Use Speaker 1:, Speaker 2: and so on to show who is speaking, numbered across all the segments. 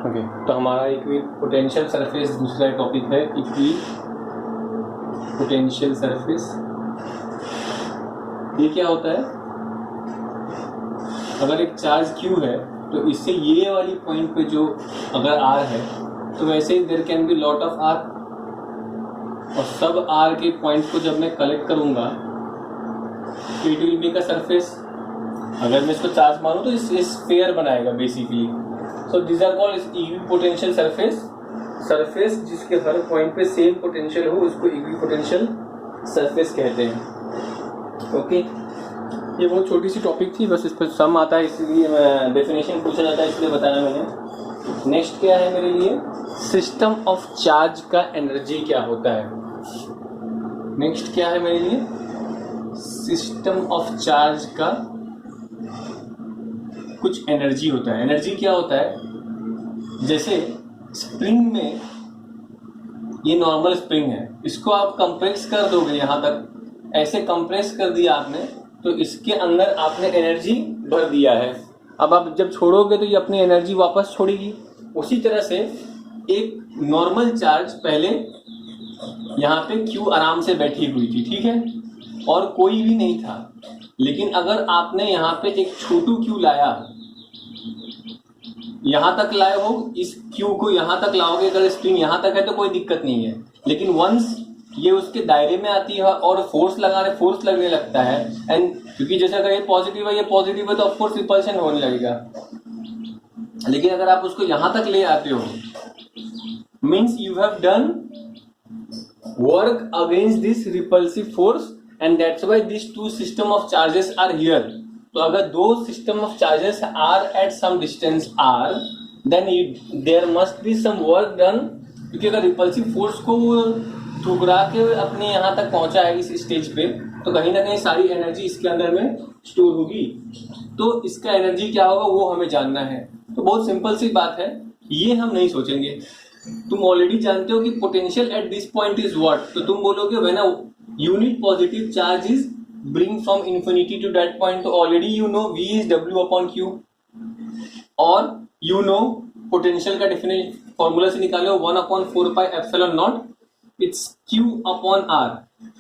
Speaker 1: Okay, तो हमारा equi potential surface दूसरा टॉपिक है, इक्वी पोटेंशियल सरफेस। ये क्या होता है? अगर एक चार्ज Q है तो इससे ये वाली पॉइंट पे जो अगर R है तो वैसे ही there can be lot of R, और सब R के पॉइंट को जब मैं कलेक्ट करूंगा तो it will make a surface. अगर मैं इसको चार्ज मारूं तो इस स्फीयर बनाएगा basically. So this are called equipotential surface. Surface जिसके हर पॉइंट पे सेम पोटेंशियल हो उसको इक्वी पोटेंशियल सरफेस कहते हैं। ओके, ये बहुत छोटी सी टॉपिक थी, बस इस पर सम आता है इसलिए डेफिनेशन पूछा जाता है इसलिए बताया मैंने। नेक्स्ट क्या है मेरे लिए? सिस्टम ऑफ चार्ज का एनर्जी क्या होता है। नेक्स्ट क्या है मेरे लिए? सिस्टम ऑफ चार्ज का कुछ एनर्जी होता है। एनर्जी क्या होता है? जैसे स्प्रिंग में, ये नॉर्मल स्प्रिंग है, इसको आप कंप्रेस कर दोगे यहाँ तक, ऐसे कंप्रेस कर दिया आपने तो इसके अंदर आपने एनर्जी भर दिया है। अब आप जब छोड़ोगे तो ये अपनी एनर्जी वापस छोड़ेगी। उसी तरह से एक नॉर्मल चार्ज पहले यहाँ पे Q आराम से बैठी हुई थी, ठीक है, और कोई भी नहीं था, लेकिन अगर आपने यहाँ पे एक छोटू Q लाया, यहाँ तक लाए हो, इस Q को यहाँ तक लाओगे, अगर स्प्रिंग यहाँ तक है तो कोई दिक्कत नहीं है, लेकिन वंस ये उसके दायरे में आती है और फोर्स लगने लगता है, एंड क्योंकि जैसे अगर ये पॉजिटिव है तो ऑफकोर्स रिपल्शन होने लगेगा। लेकिन अगर आप उसको यहाँ तक ले आते हो, means you have done work against this repulsive force, and that's why this two system of charges are here. तो अगर दो system of charges are at some distance are, then there must be some work done, क्योंकि अगर repulsive force को ठुकरा के अपने यहाँ तक पहुंचा है इस स्टेज पे, तो कहीं ना कहीं सारी एनर्जी इसके अंदर में स्टोर होगी। तो इसका एनर्जी क्या होगा वो हमें जानना है। तो बहुत सिंपल सी बात है, ये हम नहीं सोचेंगे। तुम ऑलरेडी जानते हो कि potential at this point is what, तो तुम बोलोगे when a unit positive charge is bring from infinity to that point, तो already you know V is W upon Q, और यू नो पोटेंशियल का डेफिनेशन फॉर्मूला से निकालो 1/4πε0 it's Q upon R।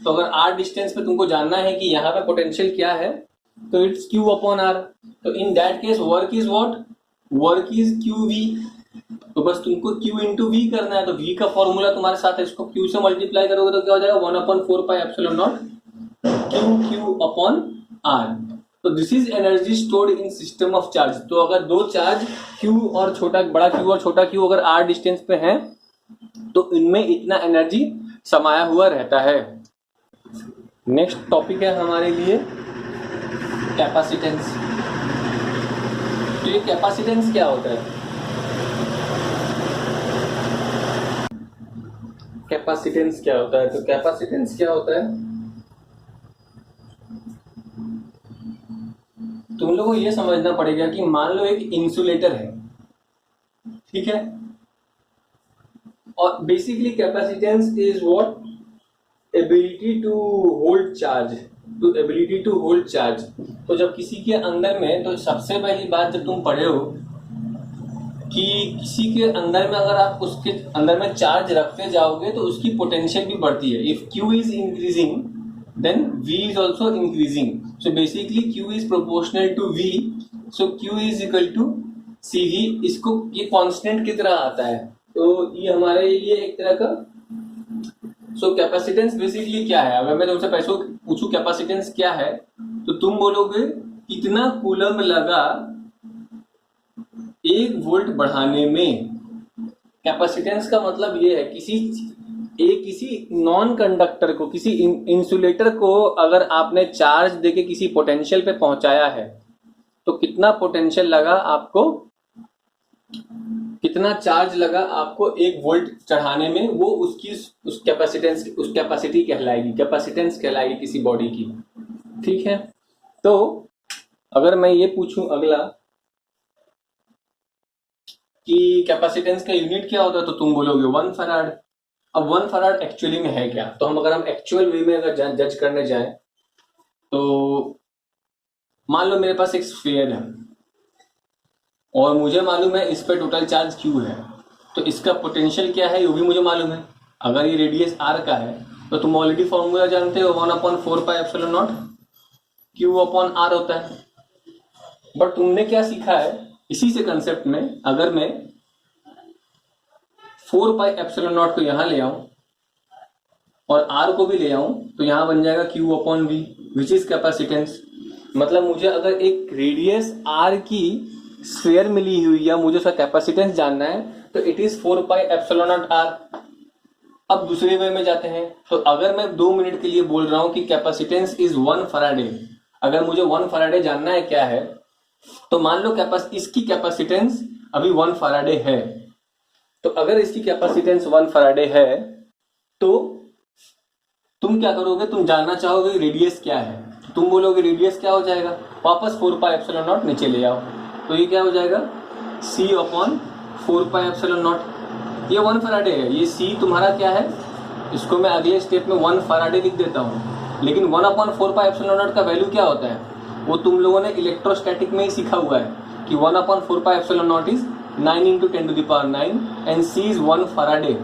Speaker 1: तो अगर R डिस्टेंस पे तुमको जानना है कि यहाँ पे पोटेंशियल क्या है, तो इट्स Q अपॉन R। तो in that case work is what? Work is QV। तो बस तुमको Q इंटू V करना है, तो V का फॉर्मूला तुम्हारे साथ है, इसको Q से मल्टीप्लाई करोगे तो क्या हो जाएगा? 1/4πε0 Q अपॉन R। तो this is energy stored in system of charge. तो अगर दो चार्ज Q और बड़ा Q और छोटा Q अगर R डिस्टेंस पे हैं तो इनमें इतना एनर्जी समाया हुआ रहता है। नेक्स्ट टॉपिक है हमारे लिए कैपेसिटेंस। तो ये कैपेसिटेंस क्या होता है? कैपेसिटेंस क्या होता है? तो कैपेसिटेंस क्या होता है, तुम लोगों को ये समझना पड़ेगा कि मान लो एक इंसुलेटर है, ठीक है, और basically capacitance is what? Ability to hold charge, ability to hold charge. तो जब किसी के अंदर में, तो सबसे पहली बात जब तुम पढ़े हो कि किसी के अंदर में अगर आप उसके अंदर में चार्ज रखते जाओगे तो उसकी पोटेंशियल भी बढ़ती है। If Q is increasing then V is also increasing, so basically Q is proportional to V, so Q is equal to CV। इसको ये कांस्टेंट की तरह आता है, तो ये हमारे लिए एक तरह का। सो कैपेसिटेंस बेसिकली क्या है? अगर मैं तुमसे पूछूं कैपेसिटेंस क्या है, तो तुम बोलोगे कितना कूलम लगा 1 वोल्ट बढ़ाने में। कैपेसिटेंस का मतलब ये है किसी नॉन कंडक्टर को, किसी इंसुलेटर को अगर आपने चार्ज देके किसी पोटेंशियल पे पहुंचाया है तो कितना पोटेंशियल लगा आपको, कितना चार्ज लगा आपको 1 वोल्ट चढ़ाने में, वो उस कैपेसिटी कहलाएगी, कैपेसिटेंस कहलाएगी किसी बॉडी की, ठीक है। तो अगर मैं ये पूछूं अगला कि कैपेसिटेंस का यूनिट क्या होता है, तो तुम बोलोगे 1 फराड। अब 1 फराड एक्चुअली में है क्या? तो अगर हम एक्चुअल वे में अगर जज करने जाए, तो मान लो मेरे पास एक स्फीयर है और मुझे मालूम है इस पे टोटल चार्ज Q है, तो इसका पोटेंशियल क्या है वो भी मुझे मालूम है। अगर ये रेडियस R का है तो तुम ऑलरेडी फॉर्मूला जानते हो 1/4πε0 Q/R होता है। बट तुमने क्या सीखा है इसी से कंसेप्ट में, अगर मैं 4πε0 को यहां ले आऊं और R को भी ले आऊं तो यहां बन जाएगा Q/V विच इज कैपेसिटेंस। मतलब मुझे अगर एक रेडियस R की स्फीयर मिली हुई या मुझे उसका कैपेसिटेंस जानना है तो इट इज 4πε0R। अब दूसरे वे में जाते हैं, तो अगर मैं 2 मिनट के लिए बोल रहा हूं कि कैपेसिटेंस इज 1 फराडे, अगर मुझे 1 फराडे जानना है क्या है, तो मान लो इसकी कैपेसिटेंस अभी 1 फराडे है। तो अगर इसकी कैपेसिटेंस 1 फराडे है तो तुम क्या करोगे, तुम जानना चाहोगे रेडियस क्या है, तुम बोलोगे रेडियस क्या हो जाएगा, वापस 4πε0 नीचे ले आओ, तो ये क्या हो जाएगा C/4πε0। ये 1 फराडे है, ये C तुम्हारा क्या है, इसको मैं अगले स्टेप में 1 फराडे लिख देता हूँ। लेकिन 1/4πε0 का वैल्यू क्या होता है वो तुम लोगों ने इलेक्ट्रोस्टैटिक में ही सीखा हुआ है कि 1/4πε0 is 9 × 10⁹ and C is 1 faraday.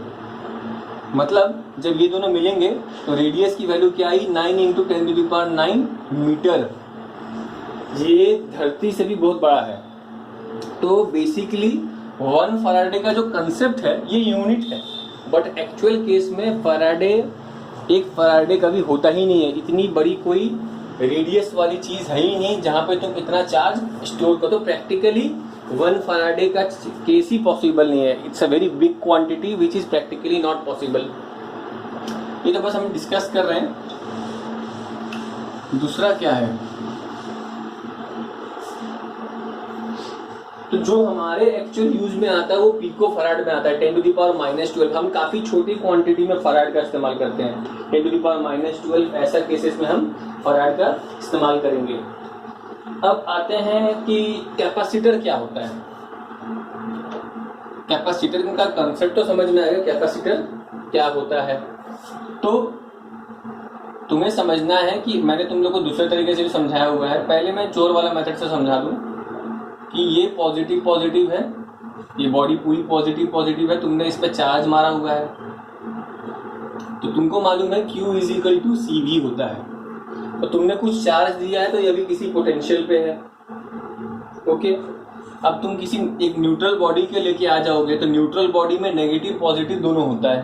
Speaker 1: मतलब जब ये दोनों मिलेंगे तो रेडियस की वैल्यू क्या आई 9 × 10⁹ मीटर। ये धरती से भी बहुत बड़ा है। तो बेसिकली 1 फराडे का जो कंसेप्ट है ये यूनिट है, बट एक्चुअल केस में फराडे, एक फराडे कभी होता ही नहीं है। इतनी बड़ी कोई रेडियस वाली चीज है ही नहीं जहां पे तुम इतना चार्ज स्टोर करो। तो प्रैक्टिकली 1 फराडे का केस ही पॉसिबल नहीं है। It's a very big quantity which is practically not possible. ये तो बस हम डिस्कस कर रहे हैं। दूसरा क्या है, तो जो हमारे एक्चुअल यूज में आता है वो पिको फराड में आता है 10⁻⁻12। हम काफी छोटी क्वांटिटी में फराड का इस्तेमाल करते हैं, 10⁻12 ऐसा केसेस में हम फराड का इस्तेमाल करेंगे। अब आते हैं कि कैपेसिटर क्या होता है। कैपेसिटर का कंसेप्ट तो समझ में आएगा, कैपेसिटर क्या होता है। तो तुम्हें समझना है कि मैंने तुम लोग को दूसरे तरीके से भी समझाया हुआ है। पहले मैं चोर वाला मेथड से समझा दूं कि ये पॉजिटिव पॉजिटिव है, ये बॉडी पूरी पॉजिटिव पॉजिटिव है, तुमने इस पे चार्ज मारा हुआ है तो तुमको मालूम है Q is equal to CV होता है। तो तुमने कुछ चार्ज दिया है तो ये भी किसी पोटेंशियल पे है। ओके, अब तुम किसी एक न्यूट्रल बॉडी के लेके आ जाओगे तो न्यूट्रल बॉडी में नेगेटिव पॉजिटिव दोनों होता है,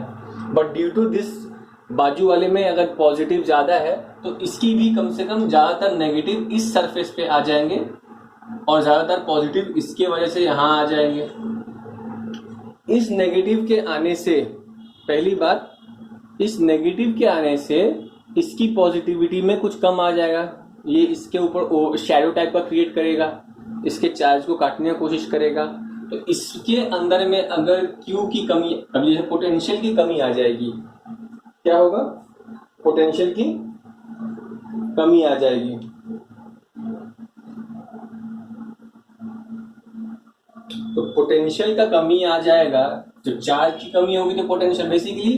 Speaker 1: बट ड्यू टू दिस बाजू वाले में अगर पॉजिटिव ज्यादा है तो इसकी भी कम से कम ज्यादातर नेगेटिव इस सरफेस पे आ जाएंगे और ज्यादातर पॉजिटिव इसके वजह से यहां आ जाएंगे। इस नेगेटिव के आने से, पहली बात, इस नेगेटिव के आने से इसकी पॉजिटिविटी में कुछ कम आ जाएगा। ये इसके ऊपर शैडो टाइप का क्रिएट करेगा, इसके चार्ज को काटने की कोशिश करेगा। तो इसके अंदर में अगर Q की कमी, अब जैसे पोटेंशियल की कमी आ जाएगी, क्या होगा, पोटेंशियल की कमी आ जाएगी। तो पोटेंशियल का कमी आ जाएगा, जब चार्ज की कमी होगी तो पोटेंशियल, बेसिकली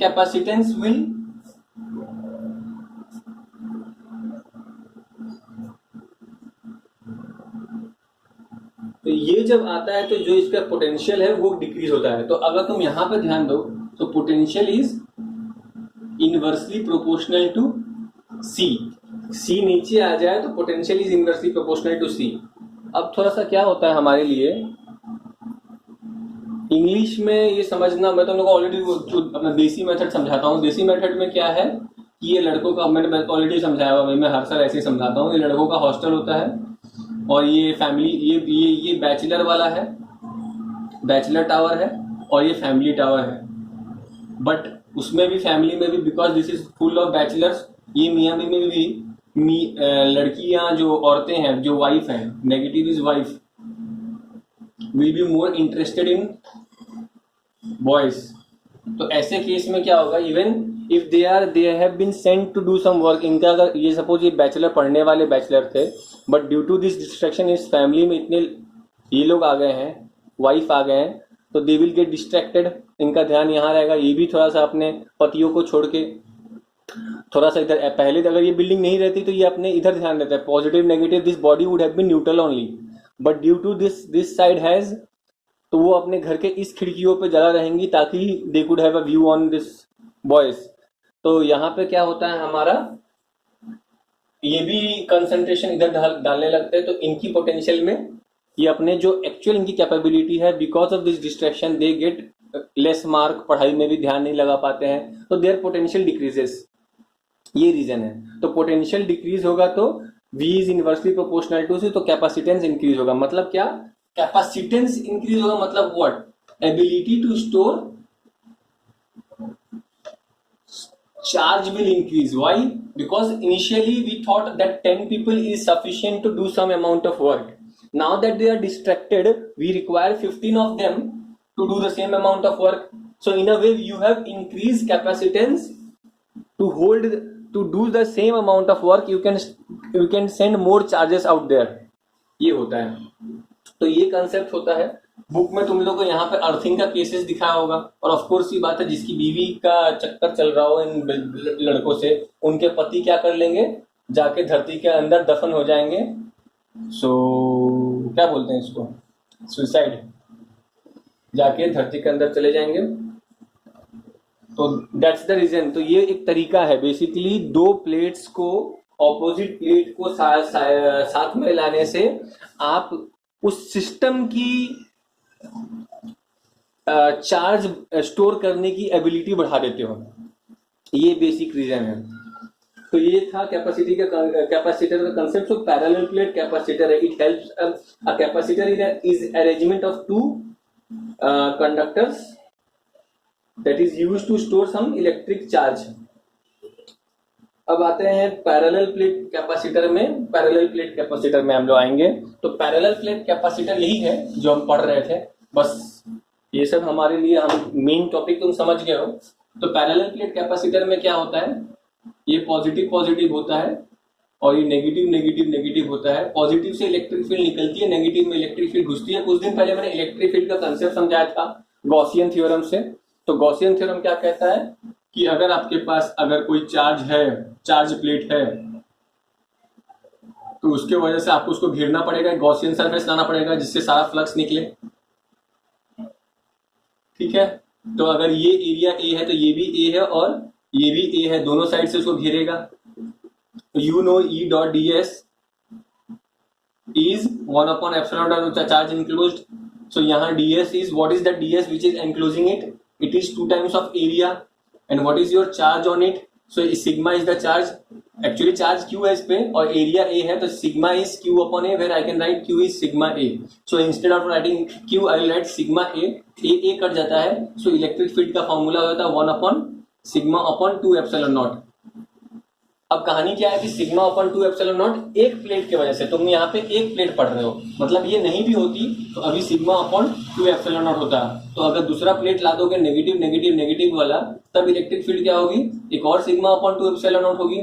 Speaker 1: कैपेसिटेंस विल तो ये जब आता है तो जो इसका पोटेंशियल है वो डिक्रीज होता है। तो अगर तुम यहां पे ध्यान दो तो potential is inversely proportional to C। C नीचे आ जाए तो potential is inversely proportional to C। अब थोड़ा सा क्या होता है हमारे लिए इंग्लिश में ये समझना, मैं तो लोगों को ऑलरेडी अपना देसी मेथड समझाता हूँ। देसी मेथड में क्या है कि ये लड़कों का, मैंने ऑलरेडी समझाया हुआ, मैं हर साल ऐसे ही समझाता हूँ। ये लड़कों का हॉस्टल होता है और ये फैमिली, ये बैचलर वाला है, बैचलर टावर है, और ये फैमिली टावर है। बट उसमें भी, फैमिली में भी, because this is full of bachelors, ये मियाँ बीवी में भी लड़कियां जो औरतें हैं, जो वाइफ हैं, negative is wife, will be more interested in boys. तो ऐसे केस में क्या होगा, even if they have been sent to do some work, इनका अगर ये सपोज ये बैचलर, पढ़ने वाले बैचलर थे, but due to this distraction इस फैमिली में इतने ये लोग आ गए हैं, वाइफ आ गए हैं, तो दे विल गेट डिस्ट्रैक्टेड। इनका ध्यान यहाँ रहेगा, ये भी थोड़ा सा अपने पतियों को छोड़ के थोड़ा सा इधर, पहले अगर ये बिल्डिंग नहीं रहती तो ये अपने इधर ध्यान देता है, positive negative, this body would have been neutral only. But due to this side has, तो वो अपने घर के इस खिड़कियों पे ज़्यादा रहेंगी ताकि they could have a view on this boys. तो यहाँ पे क्या होता है हमारा, ये भी कंसंट्रेशन इधर डालने लगते हैं, तो इनकी पोटेंशियल में ये अपने जो एक्चुअल इनकी कैपेबिलिटी है, because of this distraction they get less mark, पढ़ाई में भी ध्यान नहीं लगा पाते हैं, तो देयर पोटेंशियल डिक्रीजेस। ये रीजन है। तो पोटेंशियल डिक्रीज होगा तो V is inversely proportional to C, तो कैपेसिटेंस इंक्रीज होगा। मतलब क्या, कैपेसिटेंस इंक्रीज होगा मतलब what, ability to store charge will increase. Why? Because initially we thought that 10 people is sufficient to do some amount of work. Now that they are distracted, we require 15 of them to do the same amount of work. So in a way you have increased capacitance to hold, to do the same amount of work. You can send more charges out there. ये होता है। तो ये concept होता है। Book में तुम लोग को यहाँ पे अर्थिंग का केसेस दिखाया होगा, और ऑफ कोर्स ये बात है जिसकी बीवी का चक्कर चल रहा हो इन लड़कों से, उनके पति क्या कर लेंगे, जाके धरती के अंदर दफन हो जाएंगे। सो क्या बोलते हैं इसको, सुसाइड, जाके धरती के अंदर चले जाएंगे। तो दैट्स द रीजन। तो ये एक तरीका है बेसिकली, दो प्लेट्स को, ऑपोजिट प्लेट को साथ में लाने से आप उस सिस्टम की चार्ज स्टोर करने की एबिलिटी बढ़ा देते हो। ये बेसिक रीजन है। तो ये था कैपेसिटी का, कैपेसिटर का कंसेप्ट। तो पैरेलल प्लेट कैपेसिटर है, it helps, a capacitor is arrangement of two conductors that is used to store some electric charge. अब आते हैं पैरेलल प्लेट कैपेसिटर में। पैरेलल प्लेट कैपेसिटर में हम लोग आएंगे। तो पैरेलल प्लेट कैपेसिटर यही है जो हम पढ़ रहे थे, बस ये सब हमारे लिए, हम मेन टॉपिक तुम समझ गए हो। तो पैरेलल प्लेट कैपेसिटर में क्या होता है, ये पॉजिटिव पॉजिटिव होता है और ये नेगेटिव नेगेटिव नेगेटिव होता है। पॉजिटिव से इलेक्ट्रिक फील्ड निकलती है, नेगेटिव में इलेक्ट्रिक फील्ड घुसती है। कुछ दिन पहले मैंने इलेक्ट्रिक फील्ड का कंसेप्ट समझाया था गॉसियन थ्योरम से। तो गॉसियन थ्योरम क्या कहता है कि अगर आपके पास अगर कोई चार्ज है, चार्ज प्लेट है, तो उसके वजह से आपको उसको घेरना पड़ेगा, गॉसियन सरफेस लाना पड़ेगा जिससे सारा फ्लक्स निकले। ठीक है। तो अगर ये एरिया ए है तो ये भी ए है और ये भी ए है, दोनों साइड से उसको घेरेगा। You know E dot D S is 1/ε charge enclosed. So यहाँ D S is, what is the D S which is enclosing it, it is 2 times of area. And what is your charge on it, so sigma is the charge. Actually charge Q है इस पे और area A है, तो sigma is Q upon A, where I can write Q is sigma A. So instead of writing Q I will write sigma A. A cut जाता है, so electric field का formula होता है 1/σ/2ε0। अब कहानी क्या है कि σ/2ε0 एक प्लेट की वजह से, तुम यहाँ पे एक प्लेट पढ़ रहे हो, मतलब ये नहीं भी होती तो अभी σ/2ε0 होता। तो अगर दूसरा प्लेट ला दोगे नेगेटिव नेगेटिव नेगेटिव वाला, तब इलेक्ट्रिक फील्ड क्या होगी, एक और σ/2ε0 होगी।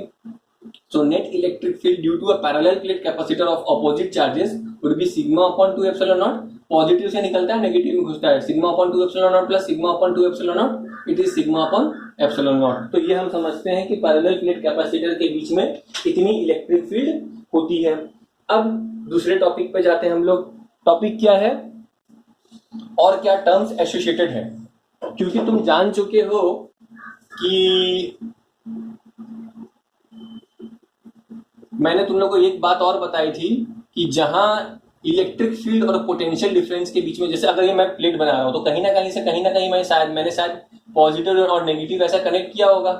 Speaker 1: So net electric field due to a parallel plate capacitor of opposite charges would be σ/2ε0। Positive से निकलता है नेगेटिव में घुसता है, σ/2ε0 प्लस σ/2ε0, इट इज σ/ε0। तो ये हम समझते हैं कि पैरेलल प्लेट कैपेसिटर के बीच में इतनी इलेक्ट्रिक फील्ड होती है। अब दूसरे टॉपिक पे जाते हैं हम लोग। टॉपिक क्या है और क्या टर्म्स एसोसिएटेड है, क्योंकि तुम जान चुके हो कि मैंने तुम लोग को एक बात और बताई थी कि जहां इलेक्ट्रिक फील्ड और पोटेंशियल डिफरेंस के बीच में, जैसे अगर ये मैं प्लेट बना रहा हूं तो कहीं ना कहीं मैंने शायद पॉजिटिव और नेगेटिव ऐसा कनेक्ट किया होगा,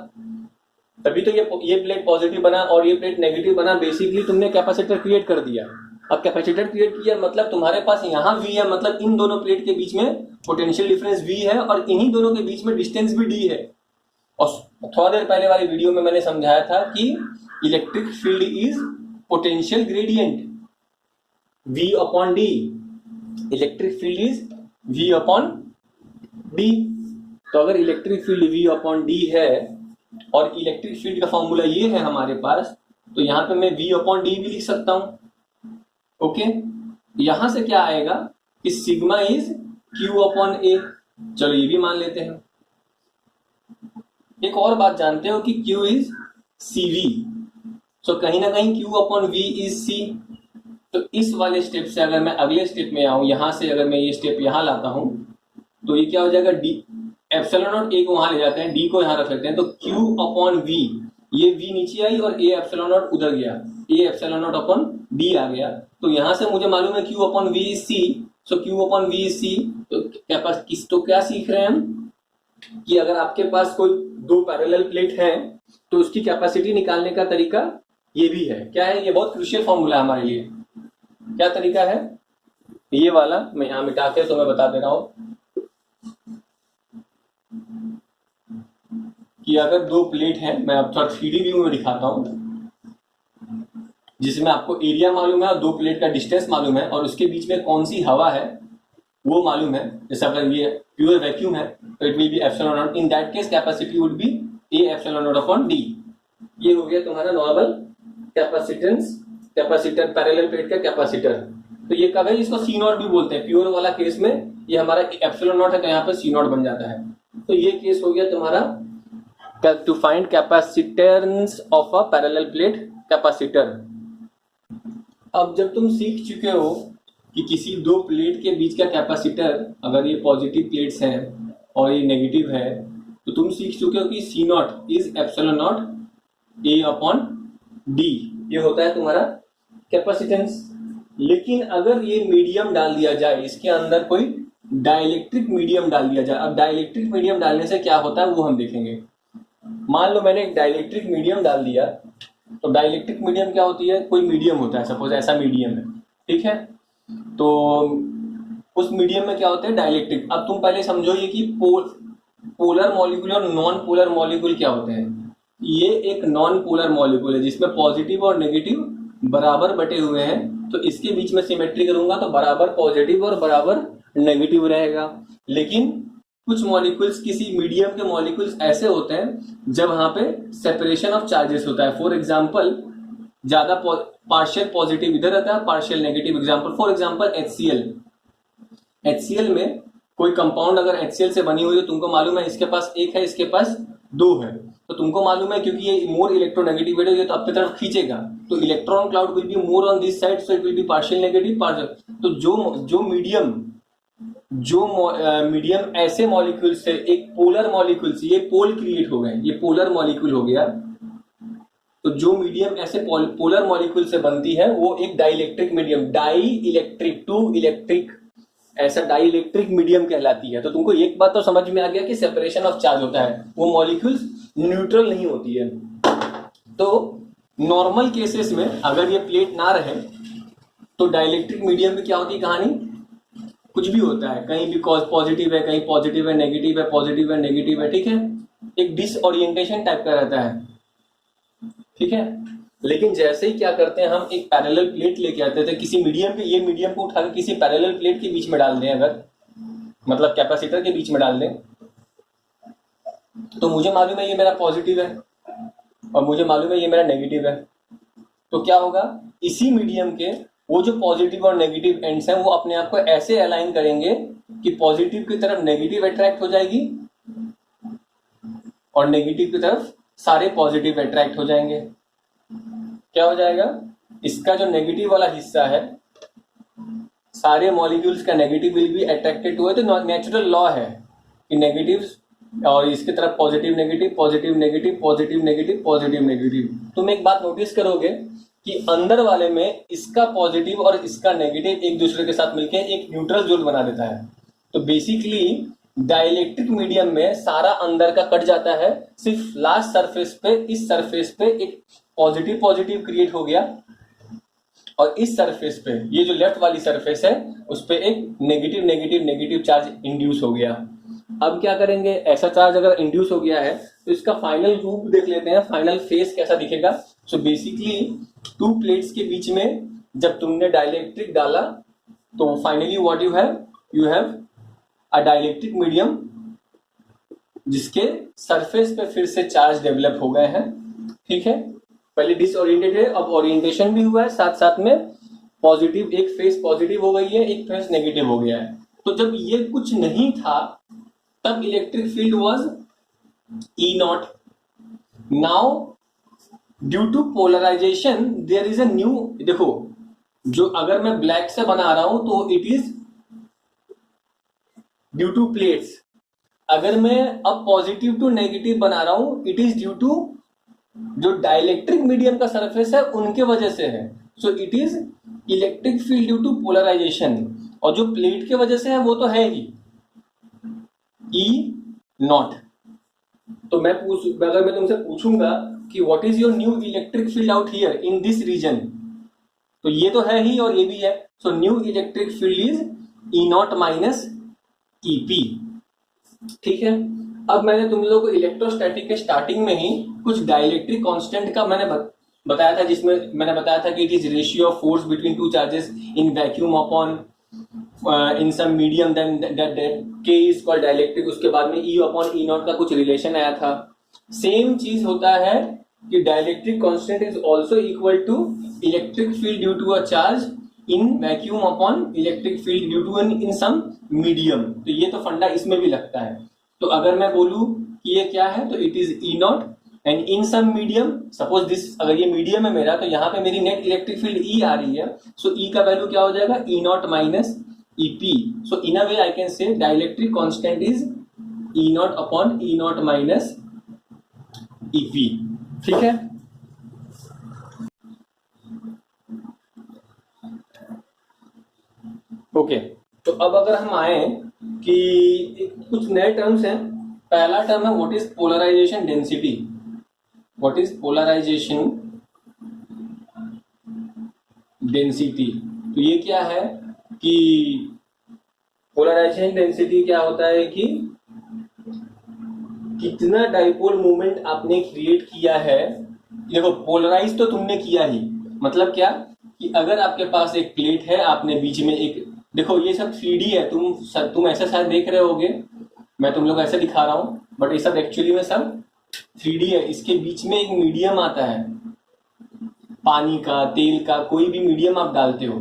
Speaker 1: तभी तो ये प्लेट पॉजिटिव बना और ये प्लेट नेगेटिव बना। बेसिकली तुमने कैपेसिटर क्रिएट कर दिया। अब कैपेसिटर क्रिएट किया मतलब तुम्हारे पास यहाँ V है, मतलब इन दोनों प्लेट के बीच में पोटेंशियल डिफरेंस V है और इन्हीं दोनों के बीच में डिस्टेंस भी D है। और थोड़ा देर पहले वाली वीडियो में मैंने समझाया था कि electric field is potential gradient V/D। Electric field is V/D। तो अगर इलेक्ट्रिक फील्ड V/D है और इलेक्ट्रिक फील्ड का फॉर्मूला ये है हमारे पास, तो यहां पे मैं V/D भी लिख सकता हूं। ओके, यहां से क्या आएगा कि सिग्मा इज Q/A। चलो ये भी मान लेते हैं। एक और बात जानते हो कि Q इज CV। सो कहीं ना कहीं Q/V इज C। तो इस वाले स्टेप से अगर मैं अगले स्टेप में आऊं, यहां से अगर मैं ये स्टेप यहां लाता हूं, तो ये क्या हो जाएगा, डी एप्सिलॉन नॉट ए को वहां ले जाते हैं, डी को यहां रख लेते हैं, तो क्यू अपॉन वी, ये वी नीचे आई और ए एप्सिलॉन नॉट उधर गया, A epsilon not upon D आ गया। तो यहां से मुझे मालूम है Q upon V is C, so Q upon V is C. तो क्या सीख रहे हैं हम कि अगर आपके पास कोई दो पैरेलल प्लेट है तो उसकी कैपेसिटी निकालने का तरीका ये भी है। क्या है, ये बहुत क्रूशियल फॉर्मूला है हमारे लिए। क्या तरीका है, ये वाला मैं यहां मिटा के तो मैं बता दे रहा हूं कि अगर दो प्लेट है, मैं अब थोड़ा 3D व्यू में दिखाता हूं, जिसमें आपको एरिया मालूम है और दो प्लेट का डिस्टेंस मालूम है और उसके बीच में कौन सी हवा है वो मालूम है। जैसे अगर ये प्योर वैक्यूम है तो it will B epsilon not, in that case capacity would be A epsilon not upon D. ये हो गया तुम्हारा normal capacitance, capacitor, parallel plate का कैपेसिटर। तो ये कभी इसको सी नॉट भी बोलते हैं, प्योर वाला केस में ये हमारा एप्सिलॉन नॉट है तो यहाँ पे सी नॉट बन जाता है। तो ये केस हो गया तुम्हारा to find capacitance of a parallel plate capacitor. अब जब तुम सीख चुके हो कि किसी दो प्लेट के बीच का कैपेसिटर, अगर ये पॉजिटिव प्लेट्स हैं और ये नेगेटिव है, तो तुम सीख चुके हो कि C not is epsilon not A upon D, ये होता है तुम्हारा कैपेसिटेंस। लेकिन अगर ये मीडियम डाल दिया जाए, इसके अंदर कोई डाइलेक्ट्रिक मीडियम डाल दिया जाए, अब डाइलेक्ट्रिक मीडियम डालने से क्या होता है वो हम देखेंगे। मान लो मैंने एक डाइलेक्ट्रिक मीडियम डाल दिया, तो डाइलेक्ट्रिक मीडियम क्या होती है, कोई मीडियम होता है, सपोज ऐसा मीडियम है, ठीक है। तो उस मीडियम में क्या होता है, डाइलेक्ट्रिक। अब तुम पहले समझो ये कि पोलर मॉलिक्यूल और नॉन पोलर मॉलिक्यूल क्या होते हैं। ये एक नॉन पोलर मॉलिक्यूल है जिसमें पॉजिटिव और नेगेटिव बराबर बटे हुए हैं, तो इसके बीच में सिमेट्री करूंगा तो बराबर पॉजिटिव और बराबर नेगेटिव रहेगा। लेकिन कुछ मॉलिक्यूल्स, किसी मीडियम के मॉलिक्यूल्स ऐसे होते हैं जब वहां पे सेपरेशन ऑफ चार्जेस होता है। फॉर एग्जांपल, ज्यादा पार्शियल पॉजिटिव इधर रहता है, partial negative. Example, for example HCl। HCl में कोई कंपाउंड अगर HCl से बनी हुई है तो तुमको मालूम है इसके पास एक है, इसके पास दो है, तो तुमको मालूम है क्योंकि ये मोर इलेक्ट्रोनेगेटिव है तो अपनी तरफ खींचेगा, तो electron cloud will be more on this side, so it will B partial negative partial. तो जो मीडियम ऐसे मॉलिक्यूल से, एक पोलर मॉलिक्यूल से, ये पोल क्रिएट हो गए, ये पोलर मॉलिक्यूल हो गया। तो जो मीडियम ऐसे पोलर मॉलिक्यूल से बनती है वो एक dielectric medium, di electric two electric, ऐसा डाई इलेक्ट्रिक मीडियम कहलाती है। तो तुमको एक बात तो समझ में आ गया कि सेपरेशन ऑफ चार्ज होता है, वो मॉलिक्यूल्स न्यूट्रल नहीं होती है। तो नॉर्मल केसेस में अगर ये प्लेट ना रहे तो डाइलेक्ट्रिक मीडियम में क्या होती है कहानी, कुछ भी होता है, कहीं भी पॉजिटिव है, कहीं पॉजिटिव है, नेगेटिव है, पॉजिटिव है, नेगेटिव है, ठीक है। एक डिसओरिएंटेशन टाइप का रहता है, ठीक है। लेकिन जैसे ही क्या करते हैं, हम एक पैरेलल प्लेट लेके आते थे किसी मीडियम के, ये मीडियम को उठाकर किसी पैरेलल प्लेट के बीच में डाल दें, अगर मतलब कैपेसिटर के बीच में डाल दें, तो मुझे मालूम है ये मेरा पॉजिटिव है और मुझे मालूम है ये मेरा नेगेटिव है। तो क्या होगा, इसी मीडियम के वो जो पॉजिटिव और नेगेटिव एंड्स हैं वो अपने आप को ऐसे अलाइन करेंगे कि पॉजिटिव की तरफ नेगेटिव अट्रैक्ट हो जाएगी और नेगेटिव की तरफ सारे पॉजिटिव अट्रैक्ट हो जाएंगे। क्या हो जाएगा, इसका जो नेगेटिव वाला हिस्सा है, सारे मॉलिक्यूल्स का negative will be attracted to है। तो नेचुरल लॉ है कि नेगेटिव्स और इसके तरफ positive negative, positive negative, positive negative, positive negative. तुम एक बात नोटिस करोगे कि अंदर वाले में इसका पॉजिटिव और इसका नेगेटिव एक दूसरे के साथ मिलकर एक न्यूट्रल जोन बना देता है। तो बेसिकली डाइलेक्ट्रिक मीडियम में सारा अंदर का कट जाता है, सिर्फ लास्ट सरफेस पे, इस सरफेस पे एक पॉजिटिव पॉजिटिव क्रिएट हो गया और इस सरफेस पे, ये जो लेफ्ट वाली सरफेस है, उस पे एक negative negative negative charge induce हो गया। अब क्या करेंगे, ऐसा चार्ज अगर इंड्यूस हो गया है तो इसका फाइनल रूप देख लेते हैं, फाइनल फेस कैसा दिखेगा। सो बेसिकली टू प्लेट्स के बीच में जब तुमने डाइलेक्ट्रिक डाला तो finally what you have a dielectric medium जिसके सरफेस पे फिर से चार्ज डेवलप हो गए हैं, ठीक है। पहले डिसओरिएंटेड है, अब ओरिएंटेशन भी हुआ है, साथ साथ में पॉजिटिव, एक फेस पॉजिटिव हो गई है, एक फेस नेगेटिव हो गया है। तो जब ये कुछ नहीं था तब electric field was E0। Now due to polarization there is a new, देखो जो अगर मैं ब्लैक से बना रहा हूं तो it is due to plates, अगर मैं अब पॉजिटिव टू नेगेटिव बना रहा हूं इट इज ड्यू टू जो डाइलेक्ट्रिक मीडियम का सरफेस है उनके वजह से है। So it is electric field due to polarization, और जो प्लेट के वजह से है वो तो है ही ई नॉट। तो अगर मैं तुमसे पूछूंगा कि what is your new electric field out here in this region, तो ये तो है ही और ये भी है। So new electric field is E not minus EP. ठीक है, अब मैंने तुम लोगों को इलेक्ट्रोस्टैटिक के स्टार्टिंग में ही कुछ डाइलेक्ट्रिक कांस्टेंट का मैंने बताया था, जिसमें मैंने बताया था कि it is ratio of force between two charges in vacuum upon in some medium then that K is called dielectric. उसके बाद में ई अपॉन ई नॉट का कुछ रिलेशन आया था। सेम चीज होता है कि dielectric constant is also equal to electric field due to a charge in vacuum upon electric field due to in some medium. तो ये तो फंडा इसमें भी लगता है। तो अगर मैं बोलूं कि ये क्या है तो it is E not and in some medium, suppose this, अगर ये मीडियम है मेरा तो यहाँ पे मेरी नेट इलेक्ट्रिक फील्ड ई आ रही है। सो ई का वैल्यू क्या हो जाएगा, E not minus E P. So in a way I can say dielectric constant is E not upon E not minus EP. ठीक है, ओके। तो अब अगर हम आए कि कुछ नए टर्म्स हैं। पहला टर्म है what is polarization density. What is polarization density, तो ये क्या है कि पोलराइजेशन डेंसिटी क्या होता है कि कितना डाइपोल मोमेंट आपने क्रिएट किया है। देखो पोलराइज तो तुमने किया ही, मतलब क्या कि अगर आपके पास एक प्लेट है, आपने बीच में एक, देखो ये सब 3D है, तुम ऐसा शायद देख रहे होगे, मैं तुम लोग ऐसे दिखा रहा हूं बट ये सब एक्चुअली में सब 3D है। इसके बीच में एक मीडियम आता है, पानी का, तेल का, कोई भी मीडियम आप डालते हो।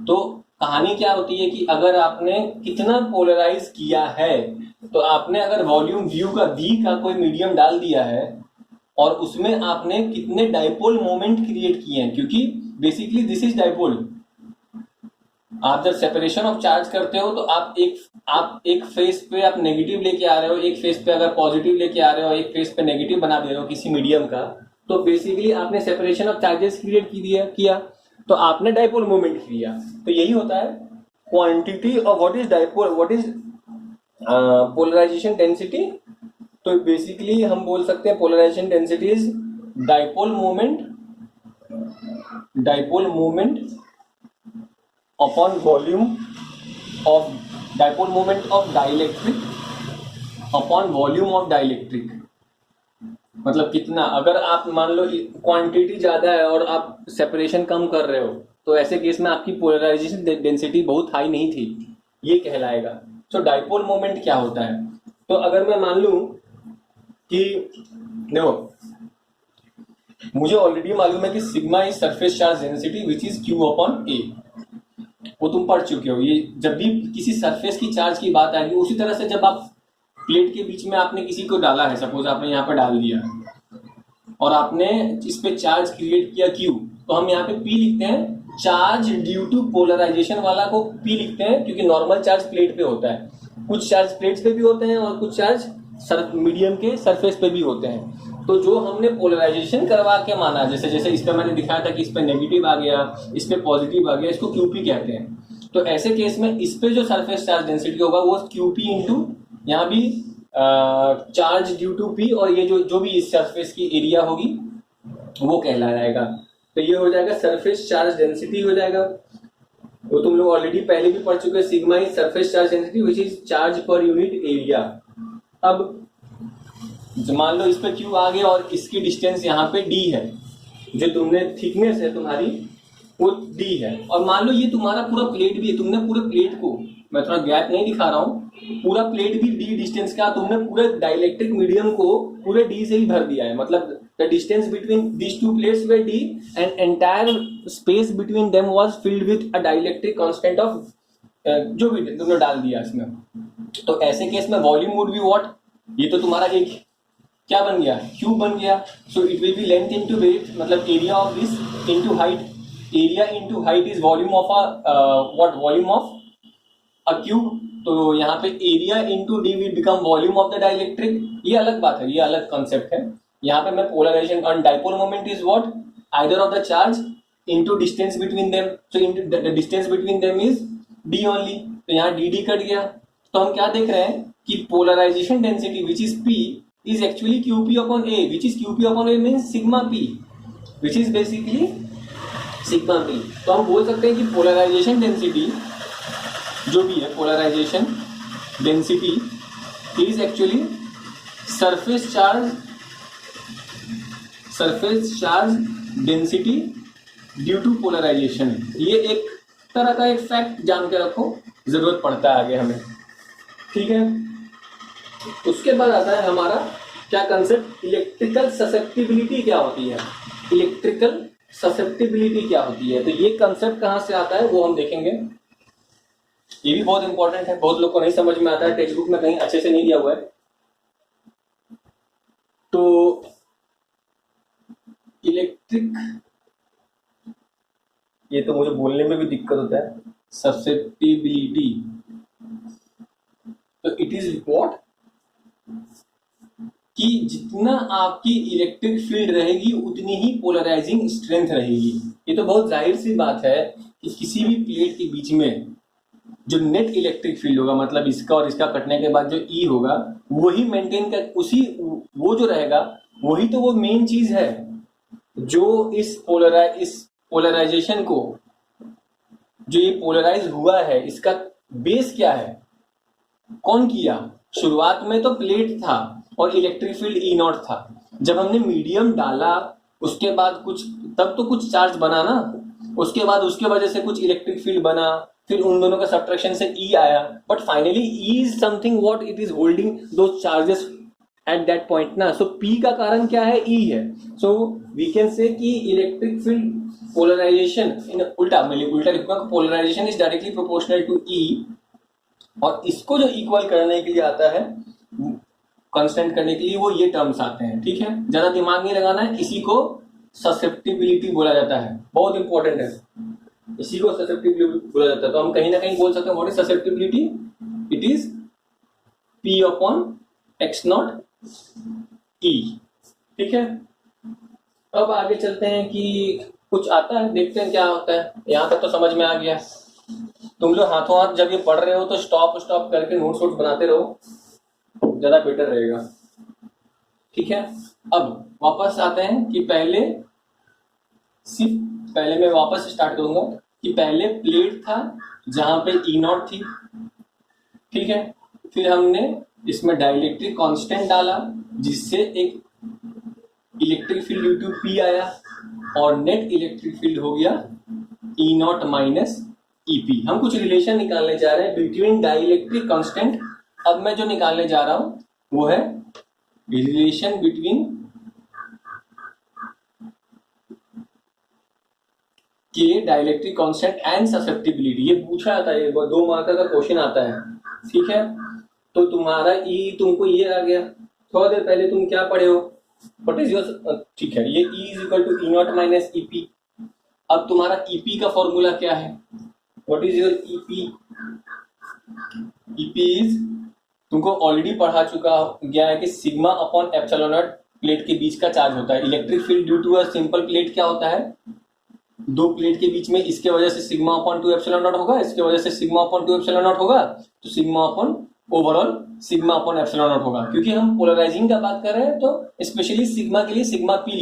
Speaker 1: तो कहानी क्या होती है कि अगर आपने कितना पोलराइज किया है, तो आपने अगर वॉल्यूम V का कोई मीडियम डाल दिया है और उसमें आपने कितने डाइपोल मोमेंट क्रिएट किए हैं, क्योंकि बेसिकली दिस इज डाइपोल। आप जब सेपरेशन ऑफ चार्ज करते हो तो आप एक फेस पे आप नेगेटिव लेके आ रहे हो, एक फेस पे अगर पॉजिटिव लेके आ रहे हो, एक फेस पे नेगेटिव बना दे रहे हो किसी मीडियम का, तो बेसिकली आपने सेपरेशन ऑफ चार्जेस क्रिएट किया, तो आपने डाइपोल मोमेंट किया। तो यही होता है quantity of what is dipole, what is polarization density. तो बेसिकली हम बोल सकते हैं polarization density is dipole moment upon volume of dipole moment of dielectric upon volume of dielectric. मतलब कितना, अगर आप मान लो क्वांटिटी ज्यादा है और आप सेपरेशन कम कर रहे हो, तो ऐसे केस में आपकी पोलराइजेशन डेंसिटी बहुत हाई नहीं थी, ये कहलाएगा। तो डाइपोल मोमेंट क्या होता है, तो अगर मैं मान लूं कि देखो मुझे ऑलरेडी मालूम है कि sigma is surface charge density which is Q upon A, वो तुम पढ़ चुके हो। ये जब भी किसी सरफेस की चार्ज की बात आएगी, उसी तरह से जब आप प्लेट के बीच में आपने किसी को डाला है, सपोज आपने यहाँ पे डाल दिया और आपने इस पे चार्ज क्रिएट किया Q, तो हम यहाँ पे P लिखते हैं। चार्ज ड्यू टू पोलराइजेशन वाला को P लिखते हैं, क्योंकि नॉर्मल चार्ज प्लेट पे होता है, कुछ चार्ज प्लेट्स पे भी होते हैं और कुछ चार्ज मीडियम के सरफेस पे भी होते हैं। तो जो हमने पोलराइजेशन करवा के माना, जैसे जैसे इस पे मैंने दिखाया था कि इस पे नेगेटिव आ गया, इस पे पॉजिटिव आ गया, इसको QP कहते हैं। तो ऐसे केस में इस पे जो सरफेस चार्ज डेंसिटी होगा वो QP इंटू यहाँ भी चार्ज ड्यू टू P, और ये जो भी इस सरफेस की एरिया होगी वो कहलाएगा। तो ये हो जाएगा सरफेस चार्ज डेंसिटी हो जाएगा। वो तुम लोग ऑलरेडी पहले भी पढ़ चुके हैं, sigma is surface charge density which is charge per unit area. अब मान लो इस पे Q आ गया और इसकी डिस्टेंस यहाँ पे D है, जो तुमने थिकनेस है तुम्हारी वो D है, और मान लो ये तुम्हारा पूरा प्लेट भी है, तुमने पूरे प्लेट को, मैं थोड़ा गैप नहीं दिखा रहा हूँ, पूरा प्लेट भी D डिस्टेंस का, तुमने पूरे डाइलेक्ट्रिक मीडियम को पूरे D से ही भर दिया है। मतलब the distance between this to plates way D and entire space between them was filled with a dielectric constant of जो भी तुमने डाल दिया इसमें। तो ऐसे केस में वॉल्यूम वुड बी व्हाट, ये तो तुम्हारा एक क्या बन गया, Q बन गया। So it will be length into width, मतलब area of this into height. Area into height is volume of what volume of a cube, तो यहाँ पे area into D will become volume of the dielectric. ये अलग बात है, ये अलग कॉन्सेप्ट है। यहाँ पे मैं polarization on dipole moment is what either of the charge into distance between them, so into the distance between them is D only, तो यहाँ डी डी कट गया। तो हम क्या देख रहे हैं कि polarization density which is P is actually Q P upon A, which is Q P upon A means sigma P, which is basically sigma P. तो हम बोल सकते हैं कि पोलराइजेशन डेंसिटी जो भी है, polarization density is actually surface charge density due to polarization. ये एक तरह का एक फैक्ट जान के रखो, जरूरत पड़ता है आगे हमें, ठीक है। उसके बाद आता है हमारा क्या कंसेप्ट, इलेक्ट्रिकल ससेप्टिबिलिटी क्या होती है, इलेक्ट्रिकल ससेप्टिबिलिटी क्या होती है। तो ये कंसेप्ट कहाँ से आता है वो हम देखेंगे, ये भी बहुत इंपॉर्टेंट है, बहुत लोग को नहीं समझ में आता है, टेक्स्ट बुक में कहीं अच्छे से नहीं दिया हुआ है। तो इलेक्ट्रिक, ये तो मुझे बोलने में भी दिक्कत होता है, ससेप्टिबिलिटी, तो इट इज व्हाट कि जितना आपकी इलेक्ट्रिक फील्ड रहेगी उतनी ही पोलराइजिंग स्ट्रेंथ रहेगी। ये तो बहुत जाहिर सी बात है कि किसी भी प्लेट के बीच में जो नेट इलेक्ट्रिक फील्ड होगा, मतलब इसका और इसका कटने के बाद जो ई होगा वही मेंटेन कर, उसी वो जो रहेगा वही तो वो मेन चीज है जो इस पोलराइजेशन को, जो ये पोलराइज हुआ है इसका बेस क्या है, कौन किया। शुरुआत में तो प्लेट था और इलेक्ट्रिक फील्ड ई नॉट था, जब हमने मीडियम डाला उसके बाद कुछ, तब तो कुछ चार्ज बना ना, उसके बाद उसके वजह से कुछ इलेक्ट्रिक फील्ड बना, फिर उन दोनों का सब्ट्रैक्शन से ई आया, but finally E is something what it is holding those charges at that point ना। सो पी का कारण क्या है, ई है। सो वी कैन से कि इलेक्ट्रिक फील्ड पोलराइजेशन इन उल्टा लिखूंगा, polarisation is directly proportional to E, और इसको जो इक्वल करने के लिए आता है, कांस्टेंट करने के लिए, वो ये टर्म्स आते हैं, ठीक है। ज्यादा दिमाग नहीं लगाना है, इसी को ससेप्टिबिलिटी बोला जाता है, बहुत इंपॉर्टेंट है, इसी को ससेप्टिबिलिटी बोला जाता है। तो हम कहीं ना कहीं बोल सकते हैं what is susceptibility, it is P upon X not E, ठीक है। अब आगे चलते हैं कि कुछ आता है, देखते हैं क्या होता है। यहां तक तो समझ में आ गया। तुम लोग हाथों हाथ जब ये पढ़ रहे हो तो स्टॉप करके नोट्स बनाते रहो, ज्यादा बेटर रहेगा, ठीक है। अब वापस आते हैं कि पहले मैं वापस स्टार्ट करूंगा कि पहले प्लेट था जहां पे ई नॉट थी, ठीक है। फिर हमने इसमें डाइलेक्ट्रिक कांस्टेंट डाला जिससे एक electric field due to P आया, और नेट इलेक्ट्रिक फील्ड हो गया ई नॉट माइनस ईपी। हम कुछ रिलेशन निकालने जा रहे हैं बिटवीन डाइलेक्ट्रिक कांस्टेंट। अब मैं जो निकालने जा रहा हूं वो है रिलेशन बिटवीन के डाइलेक्ट्रिक कांस्टेंट एंड ससेप्टिबिलिटी। ये पूछा जाता है, 2 मार्कर का क्वेश्चन आता है, ठीक है। तो तुम्हारा ई, तुमको ये आ गया, थोड़ा देर पहले तुम क्या पढ़े हो, व्हाट इज योर, ठीक है, ये E is equal to E not minus EP. अब तुम्हारा ईपी का फॉर्मूला क्या है, what is your EP, EP is, तुमको ऑलरेडी पढ़ा चुका गया है कि sigma upon epsilon not plate के बीच का चार्ज होता है। Electric field due to a simple plate क्या होता है, 2 प्लेट के बीच में, इसके वजह से सिग्मा अपॉन 2 एप्सिलॉन नॉट होगा, इसके वजह से सिग्मा अपॉन 2 एप्सिलॉन नॉट होगा, तो sigma upon overall sigma upon epsilon not होगा। क्योंकि हम पोलराइजिंग का बात कर रहे हैं तो स्पेशली सिग्मा के लिए सिग्मा पी लिखेंगे।